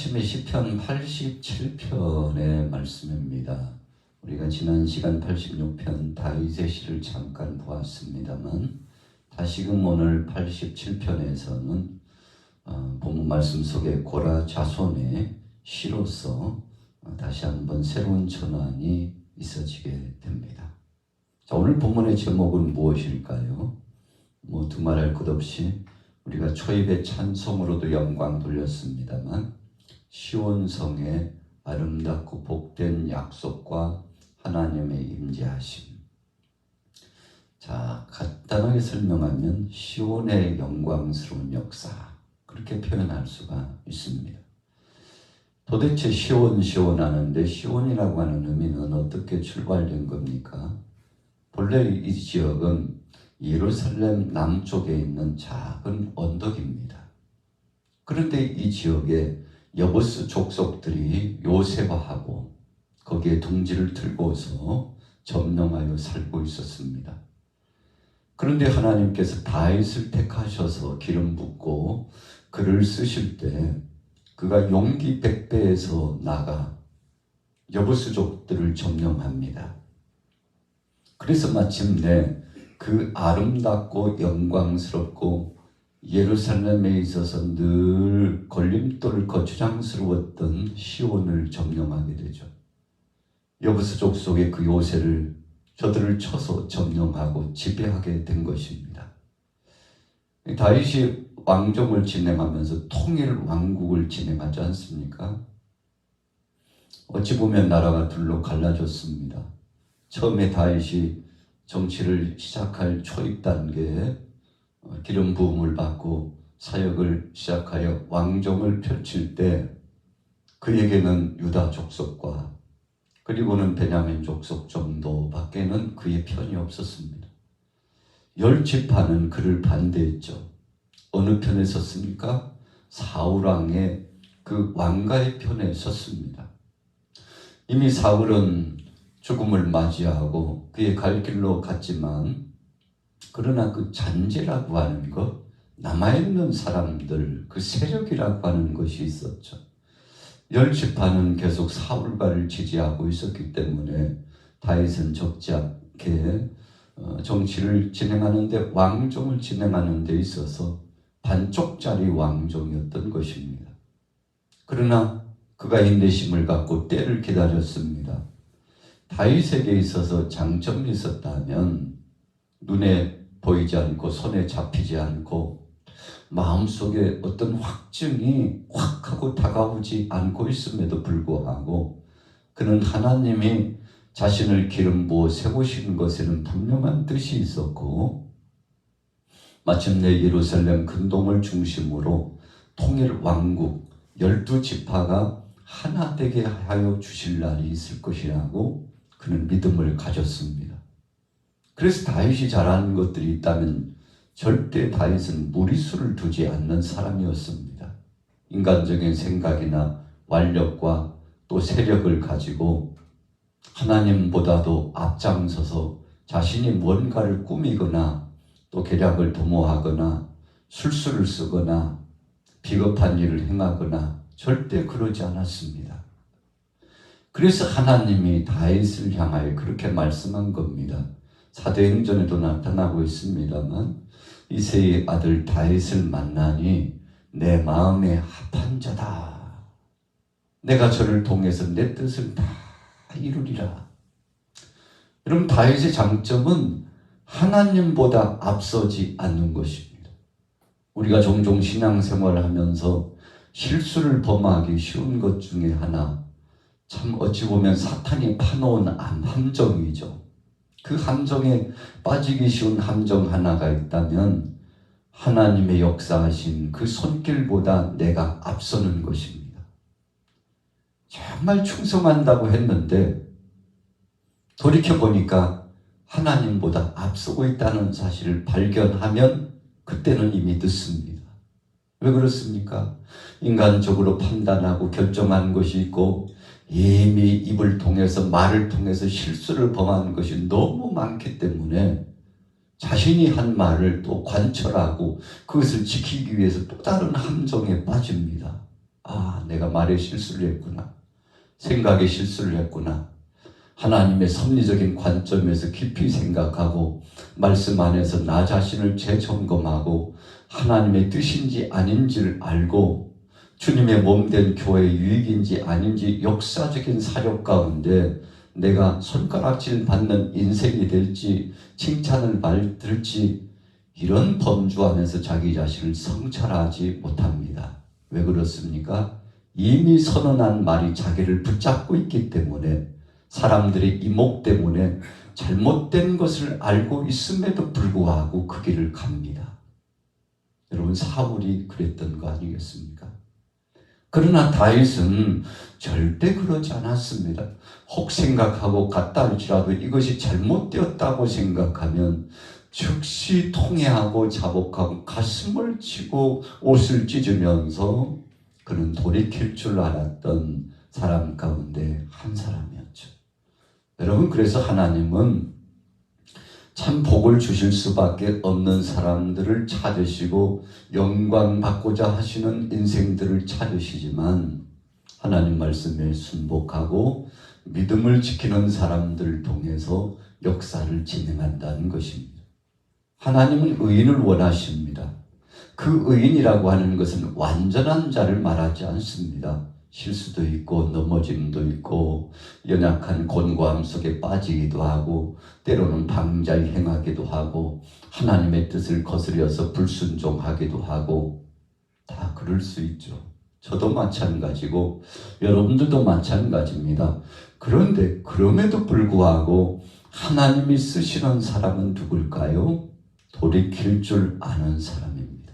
하나님의 시편 87편의 말씀입니다. 우리가 지난 시간 86편 다윗의 시를 잠깐 보았습니다만 다시금 오늘 87편에서는 본문 말씀 속에 고라 자손의 시로서 다시 한번 새로운 전환이 있어지게 됩니다. 자, 오늘 본문의 제목은 무엇일까요? 두말할 것 없이 우리가 초입의 찬송으로도 영광 돌렸습니다만 시온성의 아름답고 복된 약속과 하나님의 임재하심. 자, 간단하게 설명하면 시온의 영광스러운 역사, 그렇게 표현할 수가 있습니다. 도대체 시온 하는데 시온이라고 하는 의미는 어떻게 출발된 겁니까? 본래 이 지역은 예루살렘 남쪽에 있는 작은 언덕입니다. 그런데 이 지역에 여부스 족속들이 요새화하고 거기에 둥지를 틀고서 점령하여 살고 있었습니다. 그런데 하나님께서 다윗을 택하셔서 기름 붓고 그를 쓰실 때 그가 용기 백배에서 나가 여부스족들을 점령합니다. 그래서 마침내 그 아름답고 영광스럽고 예루살렘에 있어서 늘 걸림돌을 거추장스러웠던 시온을 점령하게 되죠. 여부스족 속의 그 요새를 저들을 쳐서 점령하고 지배하게 된 것입니다. 다윗이 왕정을 진행하면서 통일 왕국을 진행하지 않습니까? 어찌 보면 나라가 둘로 갈라졌습니다. 처음에 다윗이 정치를 시작할 초입 단계에 기름 부음을 받고 사역을 시작하여 왕정을 펼칠 때 그에게는 유다 족속과 그리고는 베냐민 족속 정도밖에는 그의 편이 없었습니다. 10지파는 그를 반대했죠. 어느 편에 섰습니까? 사울 왕의 그 왕가의 편에 섰습니다. 이미 사울은 죽음을 맞이하고 그의 갈 길로 갔지만 그러나 그 잔재라고 하는 것, 남아있는 사람들, 그 세력이라고 하는 것이 있었죠. 10지파는 계속 사울과를 지지하고 있었기 때문에 다윗은 적지 않게 정치를 진행하는데 왕정을 진행하는 데 있어서 반쪽짜리 왕정이었던 것입니다. 그러나 그가 인내심을 갖고 때를 기다렸습니다. 다윗에게 있어서 장점이 있었다면 눈에 보이지 않고 손에 잡히지 않고 마음속에 어떤 확증이 확 하고 다가오지 않고 있음에도 불구하고 그는 하나님이 자신을 기름 부어 세우신 것에는 분명한 뜻이 있었고 마침내 예루살렘 근동을 중심으로 통일 왕국 12지파가 하나 되게 하여 주실 날이 있을 것이라고 그는 믿음을 가졌습니다. 그래서 다윗이 잘하는 것들이 있다면 절대 다윗은 무리수를 두지 않는 사람이었습니다. 인간적인 생각이나 완력과 또 세력을 가지고 하나님보다도 앞장서서 자신이 뭔가를 꾸미거나 또 계략을 도모하거나 술수를 쓰거나 비겁한 일을 행하거나 절대 그러지 않았습니다. 그래서 하나님이 다윗을 향하여 그렇게 말씀한 겁니다. 사도행전에도 나타나고 있습니다만 이새의 아들 다윗을 만나니 내 마음에 합한 자다. 내가 저를 통해서 내 뜻을 다 이루리라. 여러분, 다윗의 장점은 하나님보다 앞서지 않는 것입니다. 우리가 종종 신앙생활을 하면서 실수를 범하기 쉬운 것 중에 하나, 참 어찌 보면 사탄이 파놓은 함정이죠. 그 함정에 빠지기 쉬운 함정 하나가 있다면 하나님의 역사하신 그 손길보다 내가 앞서는 것입니다. 정말 충성한다고 했는데 돌이켜보니까 하나님보다 앞서고 있다는 사실을 발견하면 그때는 이미 늦습니다. 왜 그렇습니까? 인간적으로 판단하고 결정한 것이 있고 이미 입을 통해서 말을 통해서 실수를 범하는 것이 너무 많기 때문에 자신이 한 말을 또 관철하고 그것을 지키기 위해서 또 다른 함정에 빠집니다. 아, 내가 말에 실수를 했구나. 생각에 실수를 했구나. 하나님의 섭리적인 관점에서 깊이 생각하고 말씀 안에서 나 자신을 재점검하고 하나님의 뜻인지 아닌지를 알고 주님의 몸된 교회의 유익인지 아닌지 역사적인 사역 가운데 내가 손가락질 받는 인생이 될지 칭찬을 받을지 이런 범주 안에서 자기 자신을 성찰하지 못합니다. 왜 그렇습니까? 이미 선언한 말이 자기를 붙잡고 있기 때문에 사람들의 이목 때문에 잘못된 것을 알고 있음에도 불구하고 그 길을 갑니다. 여러분 사울이 그랬던 거 아니겠습니까? 그러나 다윗은 절대 그러지 않았습니다. 혹 생각하고 갔다 할지라도 이것이 잘못되었다고 생각하면 즉시 통회하고 자복하고 가슴을 치고 옷을 찢으면서 그는 돌이킬 줄 알았던 사람 가운데 한 사람이었죠. 여러분 그래서 하나님은 참 복을 주실 수밖에 없는 사람들을 찾으시고 영광 받고자 하시는 인생들을 찾으시지만 하나님 말씀에 순복하고 믿음을 지키는 사람들을 통해서 역사를 진행한다는 것입니다. 하나님은 의인을 원하십니다. 그 의인이라고 하는 것은 완전한 자를 말하지 않습니다. 실수도 있고 넘어짐도 있고 연약한 곤고함 속에 빠지기도 하고 때로는 방자히 행하기도 하고 하나님의 뜻을 거스려서 불순종하기도 하고 다 그럴 수 있죠. 저도 마찬가지고 여러분들도 마찬가지입니다. 그런데 그럼에도 불구하고 하나님이 쓰시는 사람은 누굴까요? 돌이킬 줄 아는 사람입니다.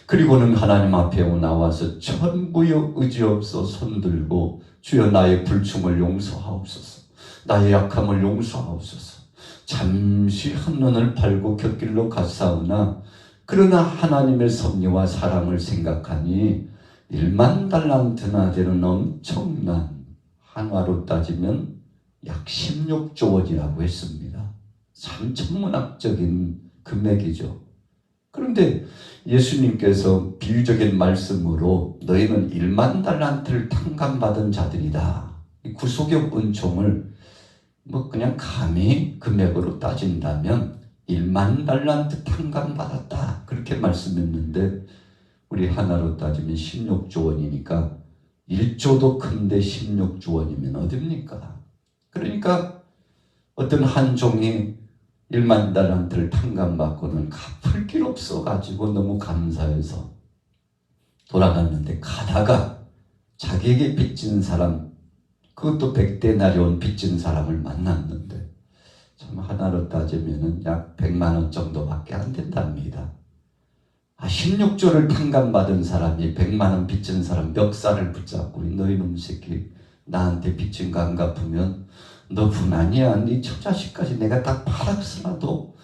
그리고는 하나님 앞에 나와서 천부여 의지없어 손들고 주여 나의 불충을 용서하옵소서, 나의 약함을 용서하옵소서. 잠시 한눈을 팔고 곁길로 갔사오나 그러나 하나님의 섭리와 사랑을 생각하니 1만 달란트나 되는 엄청난 한화로 따지면 약 16조 원이라고 했습니다. 참 천문학적인 금액이죠. 그런데 예수님께서 비유적인 말씀으로 너희는 1만 달란트를 탕감받은 자들이다. 이 구속의 은총을 그냥 감히 금액으로 따진다면 1만 달란트 탕감받았다. 그렇게 말씀했는데 우리 하나로 따지면 16조 원이니까 1조도 큰데 16조 원이면 어딥니까? 그러니까 어떤 한 종이 1만 달란트를 탕감받고는 갚을 길 없어가지고 너무 감사해서 돌아갔는데 가다가 자기에게 빚진 사람, 그것도 100데나리온 빚진 사람을 만났는데 참 하나로 따지면 약 100만 원 정도밖에 안 된답니다. 16조를 탕감받은 사람이 100만 원 빚진 사람 멱살을 붙잡고 너희 놈 새끼 나한테 빚진 거 안 갚으면 너뿐 아니야. 네 처자식까지 내가 다 팔아서라도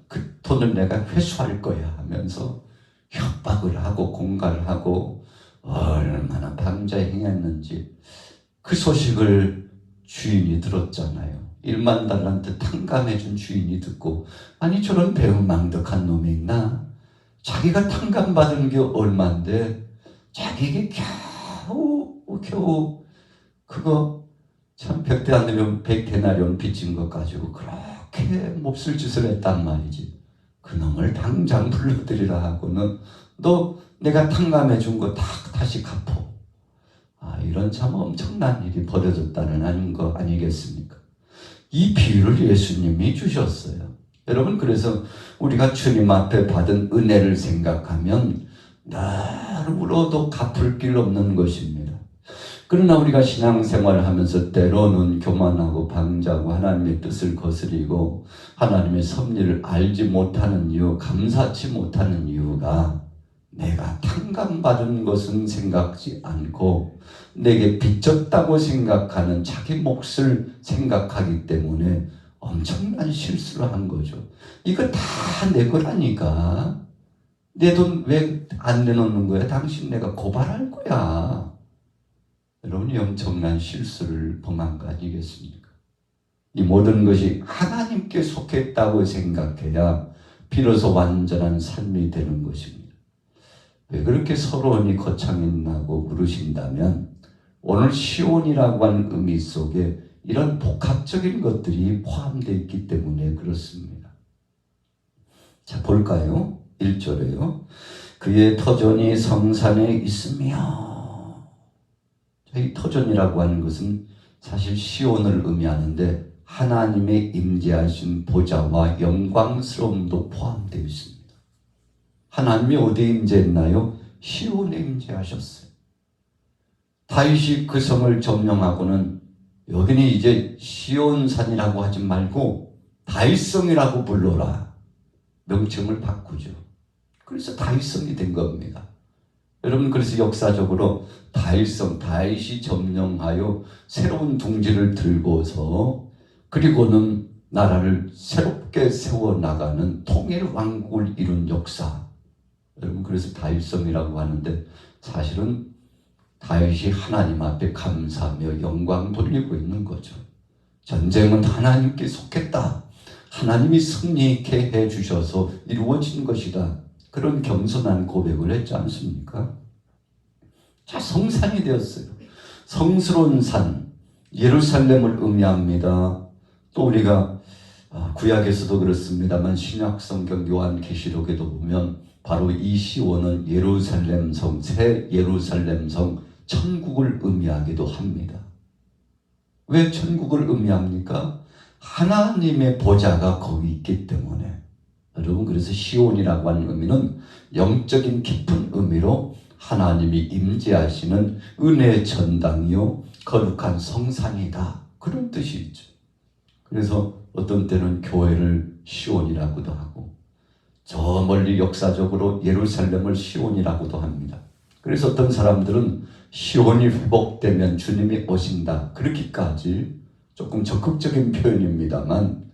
그 돈을 내가 회수할 거야 하면서 협박을 하고 공갈을 하고 얼마나 방자에 행했는지 그 소식을 주인이 들었잖아요. 1만 달란트 탕감해준 주인이 듣고 아니 저런 배은망덕한 놈이 있나? 자기가 탕감받은 게 얼만데 자기에게 겨우 그거 참 100데나리온 빚진 것 가지고 그렇게 몹쓸 짓을 했단 말이지. 그놈을 당장 불러들이라 하고는 너 내가 탕감해 준 거 다시 갚어. 이런 참 엄청난 일이 벌어졌다는 거 아니겠습니까? 이 비유를 예수님이 주셨어요. 여러분 그래서 우리가 주님 앞에 받은 은혜를 생각하면 늘 울어도 갚을 길 없는 것입니다. 그러나 우리가 신앙생활을 하면서 때로는 교만하고 방자하고 하나님의 뜻을 거스리고 하나님의 섭리를 알지 못하는 이유, 감사치 못하는 이유가 내가 탕감받은 것은 생각지 않고 내게 빚졌다고 생각하는 자기 몫을 생각하기 때문에 엄청난 실수를 한 거죠. 이거 다 내 거라니까. 내 돈 왜 안 내놓는 거야? 당신 내가 고발할 거야. 여러분이 엄청난 실수를 범한 거 아니겠습니까? 이 모든 것이 하나님께 속했다고 생각해야 비로소 완전한 삶이 되는 것입니다. 왜 그렇게 서론이 거창했나고 물으신다면 오늘 시온이라고 하는 의미 속에 이런 복합적인 것들이 포함되어 있기 때문에 그렇습니다. 자, 볼까요? 1절에요. 그의 터전이 성산에 있으며, 이 터전이라고 하는 것은 사실 시온을 의미하는데 하나님의 임재하신 보좌와 영광스러움도 포함되어 있습니다. 하나님이 어디에 임재했나요? 시온에 임재하셨어요. 다윗이 그 성을 점령하고는 여기는 이제 시온산이라고 하지 말고 다윗성이라고 불러라. 명칭을 바꾸죠. 그래서 다윗성이 된 겁니다. 여러분, 그래서 역사적으로 다윗이 점령하여 새로운 둥지를 들고서 그리고는 나라를 새롭게 세워나가는 통일 왕국을 이룬 역사. 여러분, 그래서 다윗성이라고 하는데 사실은 다윗이 하나님 앞에 감사하며 영광 돌리고 있는 거죠. 전쟁은 하나님께 속했다. 하나님이 승리케 해주셔서 이루어진 것이다. 그런 겸손한 고백을 했지 않습니까? 자, 성산이 되었어요. 성스러운 산, 예루살렘을 의미합니다. 또 우리가 구약에서도 그렇습니다만 신약성경 요한계시록에도 보면 바로 이 시온은 예루살렘성, 새 예루살렘성, 천국을 의미하기도 합니다. 왜 천국을 의미합니까? 하나님의 보좌가 거기 있기 때문에. 여러분, 그래서 시온이라고 하는 의미는 영적인 깊은 의미로 하나님이 임재하시는 은혜의 전당이요 거룩한 성산이다, 그런 뜻이 있죠. 그래서 어떤 때는 교회를 시온이라고도 하고 저 멀리 역사적으로 예루살렘을 시온이라고도 합니다. 그래서 어떤 사람들은 시온이 회복되면 주님이 오신다, 그렇게까지 조금 적극적인 표현입니다만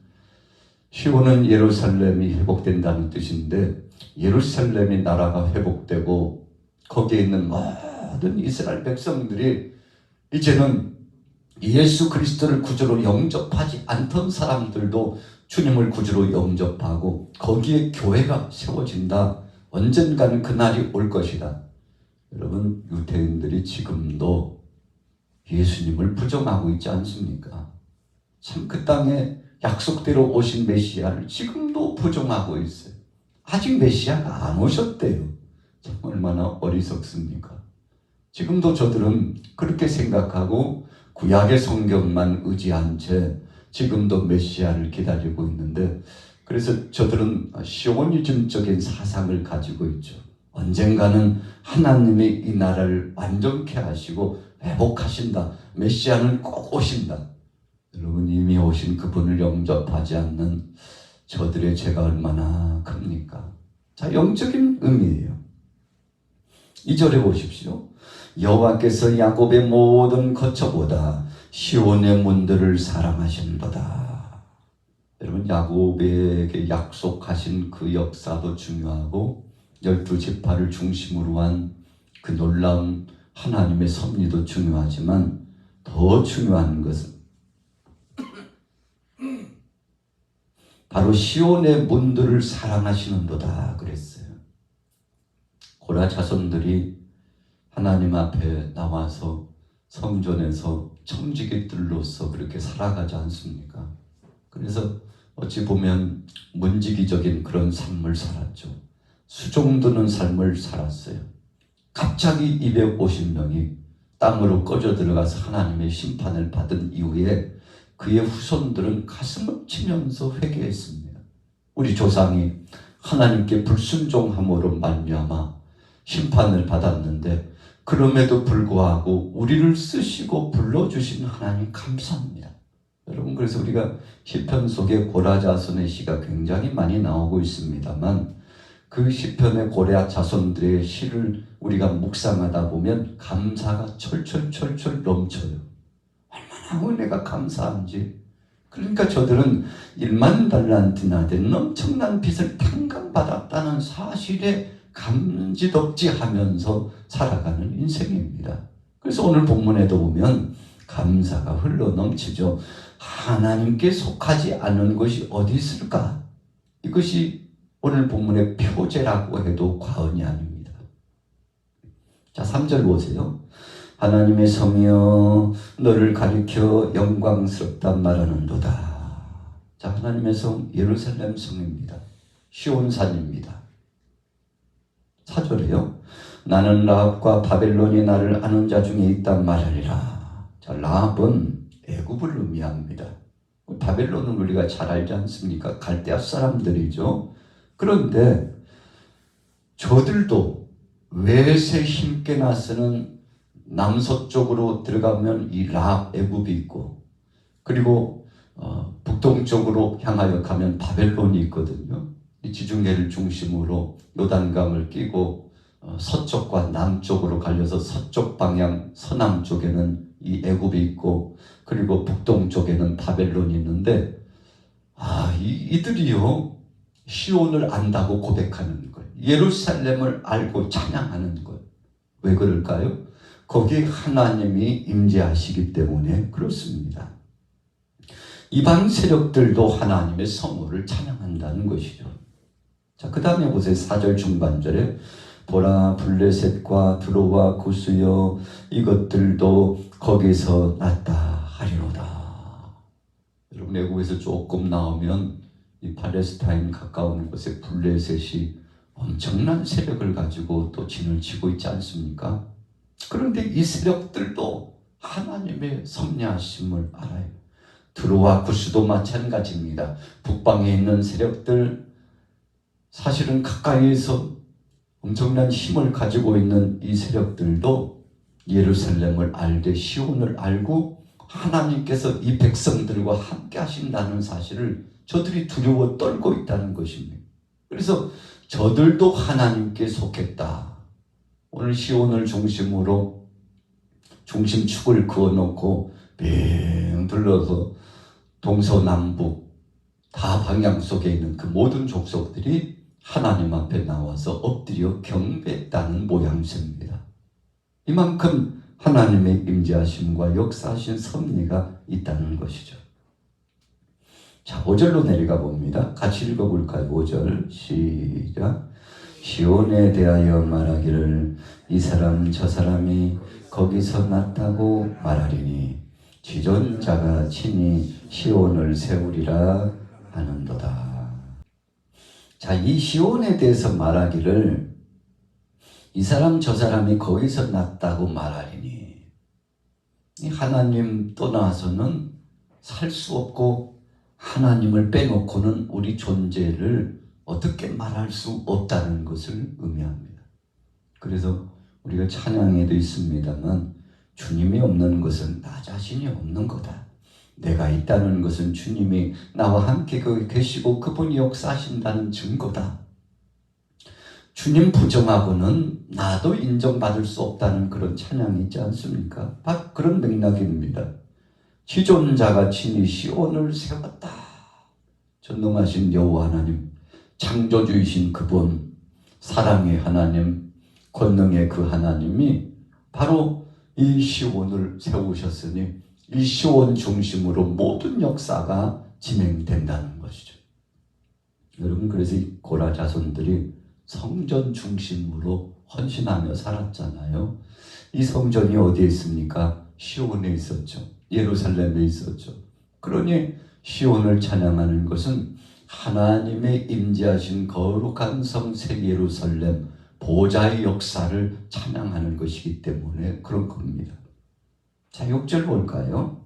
시온은 예루살렘이 회복된다는 뜻인데 예루살렘이 나라가 회복되고 거기에 있는 모든 이스라엘 백성들이 이제는 예수 그리스도를 구주로 영접하지 않던 사람들도 주님을 구주로 영접하고 거기에 교회가 세워진다. 언젠가는 그날이 올 것이다. 여러분, 유대인들이 지금도 예수님을 부정하고 있지 않습니까? 참 그 땅에 약속대로 오신 메시아를 지금도 부정하고 있어요. 아직 메시아가 안 오셨대요. 참 얼마나 어리석습니까? 지금도 저들은 그렇게 생각하고 구약의 성경만 의지한 채 지금도 메시아를 기다리고 있는데, 그래서 저들은 시오니즘적인 사상을 가지고 있죠. 언젠가는 하나님이 이 나라를 완전케 하시고 회복하신다. 메시아는 꼭 오신다. 여러분, 이미 오신 그분을 영접하지 않는 저들의 죄가 얼마나 큽니까? 자, 영적인 의미예요. 2절에 보십시오. 여호와께서 야곱의 모든 거처보다 시온의 문들을 사랑하신도다. 여러분, 야곱에게 약속하신 그 역사도 중요하고 12지파를 중심으로 한 그 놀라운 하나님의 섭리도 중요하지만 더 중요한 것은 바로 시온의 문들을 사랑하시는도다 그랬어요. 고라 자손들이 하나님 앞에 나와서 성전에서 청지기들로서 그렇게 살아가지 않습니까? 그래서 어찌 보면 문지기적인 그런 삶을 살았죠. 수종드는 삶을 살았어요. 갑자기 250명이 땅으로 꺼져 들어가서 하나님의 심판을 받은 이후에 그의 후손들은 가슴을 치면서 회개했습니다. 우리 조상이 하나님께 불순종함으로 말미암아 심판을 받았는데 그럼에도 불구하고 우리를 쓰시고 불러주신 하나님 감사합니다. 여러분, 그래서 우리가 시편 속에 고라 자손의 시가 굉장히 많이 나오고 있습니다만 그 시편의 고라 자손들의 시를 우리가 묵상하다 보면 감사가 철철철철 넘쳐요. 얼마나 은혜가 감사한지. 그러니까 저들은 1만 달란트나 된 엄청난 빚을 탕감받았다는 사실에 감지덕지하면서 살아가는 인생입니다. 그래서 오늘 본문에도 보면 감사가 흘러넘치죠. 하나님께 속하지 않은 것이 어디 있을까? 이것이 오늘 본문의 표제라고 해도 과언이 아닙니다. 자, 3절 보세요. 하나님의 성이여 너를 가리켜 영광스럽단 말하는도다. 자, 하나님의 성 예루살렘 성입니다. 시온산입니다. 4절에요. 나는 라합과 바벨론이 나를 아는 자 중에 있단 말하리라. 자, 라합은 애굽을 의미합니다. 바벨론은 우리가 잘 알지 않습니까? 갈대아 사람들이죠. 그런데 저들도 외세 힘께 나서는 남서쪽으로 들어가면 이 라합 애굽이 있고, 그리고 북동쪽으로 향하여 가면 바벨론이 있거든요. 이 지중해를 중심으로 요단강을 끼고 서쪽과 남쪽으로 갈려서 서쪽 방향 서남쪽에는 이 애굽이 있고, 그리고 북동쪽에는 바벨론이 있는데, 이들이요 시온을 안다고 고백하는 거예요. 예루살렘을 알고 찬양하는 거예요. 왜 그럴까요? 거기에 하나님이 임재하시기 때문에 그렇습니다. 이방 세력들도 하나님의 성호를 찬양한다는 것이죠. 자, 그 다음에 보세요. 4절 중반절에 보라 블레셋과 드로와 구스여 이것들도 거기서 났다 하리로다. 여러분, 애국에서 조금 나오면 이 팔레스타인 가까운 곳에 블레셋이 엄청난 세력을 가지고 또 진을 치고 있지 않습니까? 그런데 이 세력들도 하나님의 섭리하심을 알아요. 드로와 구스도 마찬가지입니다. 북방에 있는 세력들, 사실은 가까이에서 엄청난 힘을 가지고 있는 이 세력들도 예루살렘을 알되 시온을 알고 하나님께서 이 백성들과 함께 하신다는 사실을 저들이 두려워 떨고 있다는 것입니다. 그래서 저들도 하나님께 속했다. 오늘 시온을 중심으로 중심축을 그어놓고 빙 둘러서 동서남북 다 방향 속에 있는 그 모든 족속들이 하나님 앞에 나와서 엎드려 경배했다는 모양새입니다. 이만큼 하나님의 임재하심과 역사하신 섭리가 있다는 것이죠. 자, 5절로 내려가 봅니다. 같이 읽어볼까요? 5절 시작. 시온에 대하여 말하기를 이 사람 저 사람이 거기서 났다고 말하리니 지존자가 친히 시온을 세우리라 하는도다. 자, 이 시온에 대해서 말하기를 이 사람 저 사람이 거기서 났다고 말하리니, 하나님 떠나서는 살 수 없고 하나님을 빼놓고는 우리 존재를 어떻게 말할 수 없다는 것을 의미합니다. 그래서 우리가 찬양에도 있습니다만 주님이 없는 것은 나 자신이 없는 거다. 내가 있다는 것은 주님이 나와 함께 거기 계시고 그분이 역사하신다는 증거다. 주님 부정하고는 나도 인정받을 수 없다는 그런 찬양이 있지 않습니까? 바로 그런 맥락입니다. 지존자가 친히 시온을 세웠다. 전능하신 여호와 하나님, 창조주이신 그분, 사랑의 하나님, 권능의 그 하나님이 바로 이 시온을 세우셨으니 이 시온 중심으로 모든 역사가 진행된다는 것이죠. 여러분, 그래서 이 고라 자손들이 성전 중심으로 헌신하며 살았잖아요. 이 성전이 어디에 있습니까? 시온에 있었죠. 예루살렘에 있었죠. 그러니 시온을 찬양하는 것은 하나님의 임재하신 거룩한 성 새 예루살렘 보좌의 역사를 찬양하는 것이기 때문에 그런 겁니다. 자, 6절 볼까요?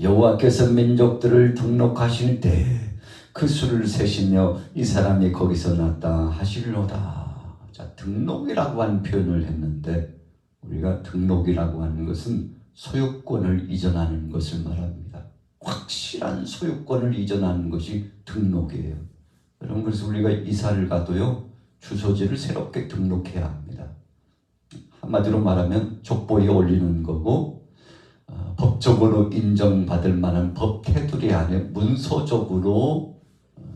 여호와께서 민족들을 등록하실 때 그 수를 세시며 이 사람이 거기서 났다 하시리로다. 자, 등록이라고 하는 표현을 했는데, 우리가 등록이라고 하는 것은 소유권을 이전하는 것을 말합니다. 확실한 소유권을 이전하는 것이 등록이에요. 여러분, 그래서 우리가 이사를 가도요, 주소지를 새롭게 등록해야 합니다. 한마디로 말하면 족보에 올리는 거고, 법적으로 인정받을 만한 법 테두리 안에 문서적으로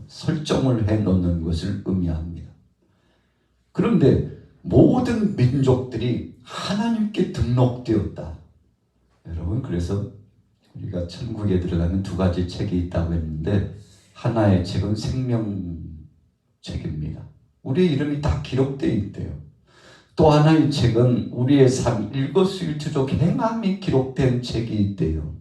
설정을 해놓는 것을 의미합니다. 그런데 모든 민족들이 하나님께 등록되었다. 여러분, 그래서 우리가 천국에 들어가면 두 가지 책이 있다고 했는데, 하나의 책은 생명책입니다. 우리의 이름이 다 기록되어 있대요. 또 하나의 책은 우리의 삶 일거수일투족 행함이 기록된 책이 있대요.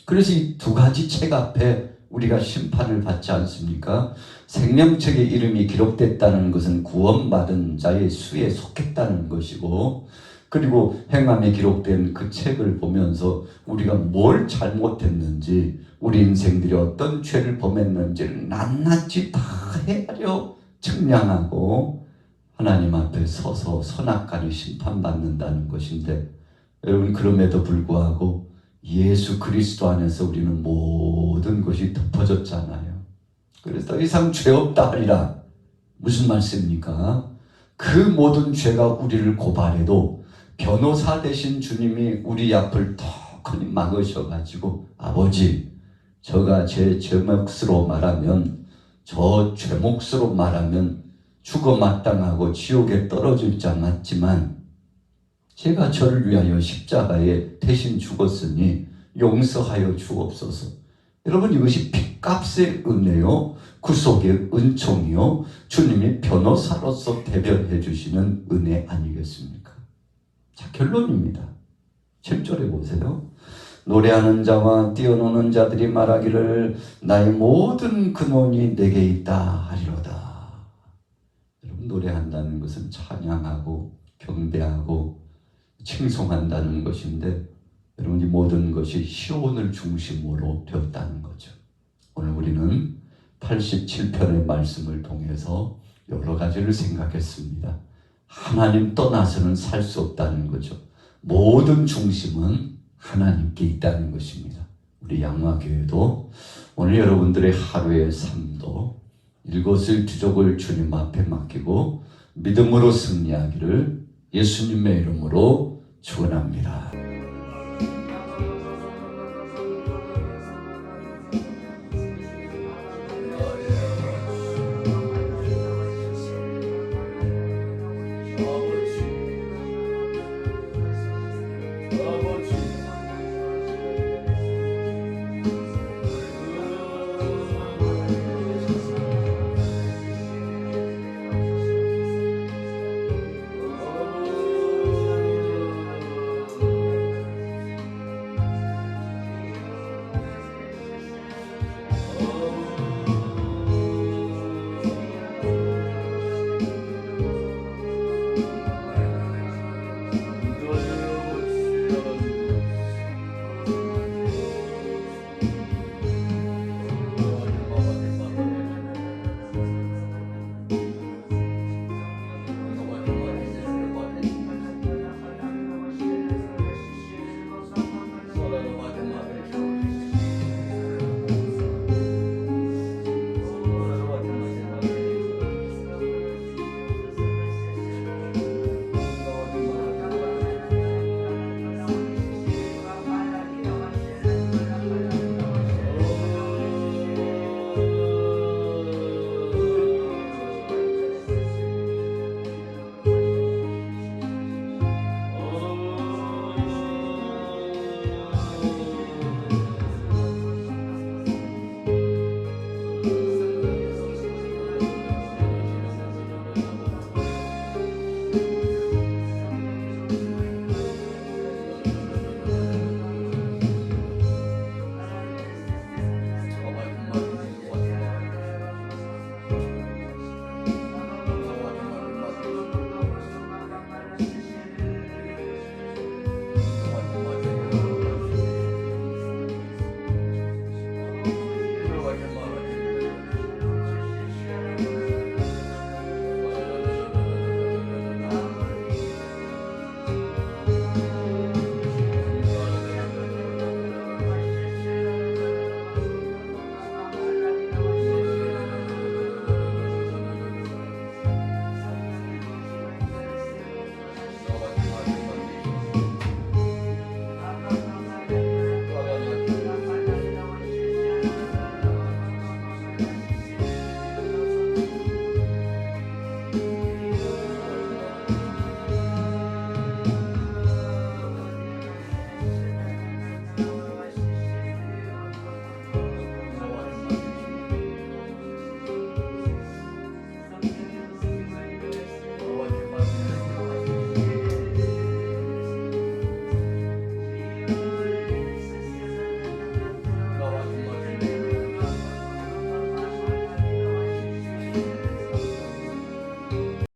그래서 이 두 가지 책 앞에 우리가 심판을 받지 않습니까? 생명책의 이름이 기록됐다는 것은 구원받은 자의 수에 속했다는 것이고, 그리고 행함이 기록된 그 책을 보면서 우리가 뭘 잘못했는지, 우리 인생들이 어떤 죄를 범했는지를 낱낱이 다 헤아려 측량하고 하나님 앞에 서서 선악간에 심판받는다는 것인데, 여러분, 그럼에도 불구하고 예수 그리스도 안에서 우리는 모든 것이 덮어졌잖아요. 그래서 더 이상 죄 없다 하리라. 무슨 말씀입니까? 그 모든 죄가 우리를 고발해도 변호사 되신 주님이 우리 앞을 턱하니 막으셔가지고, 아버지, 저가 제 죄몫으로 말하면, 저 죄몫으로 말하면 죽어 마땅하고 지옥에 떨어질 자 맞지만 제가 저를 위하여 십자가에 대신 죽었으니 용서하여 주옵소서. 여러분, 이것이 핏값의 은혜요, 구속의 은총이요, 주님이 변호사로서 대변해 주시는 은혜 아니겠습니까? 자, 결론입니다. 7절에 보세요. 노래하는 자와 뛰어노는 자들이 말하기를 나의 모든 근원이 내게 있다 하리로다. 여러분, 노래한다는 것은 찬양하고 경배하고 칭송한다는 것인데, 여러분, 이 모든 것이 시온을 중심으로 되었다는 거죠. 오늘 우리는 87편의 말씀을 통해서 여러 가지를 생각했습니다. 하나님 떠나서는 살 수 없다는 거죠. 모든 중심은 하나님께 있다는 것입니다. 우리 양화교회도 오늘 여러분들의 하루의 삶도 일거수일투족을 주님 앞에 맡기고 믿음으로 승리하기를 예수님의 이름으로 축원합니다.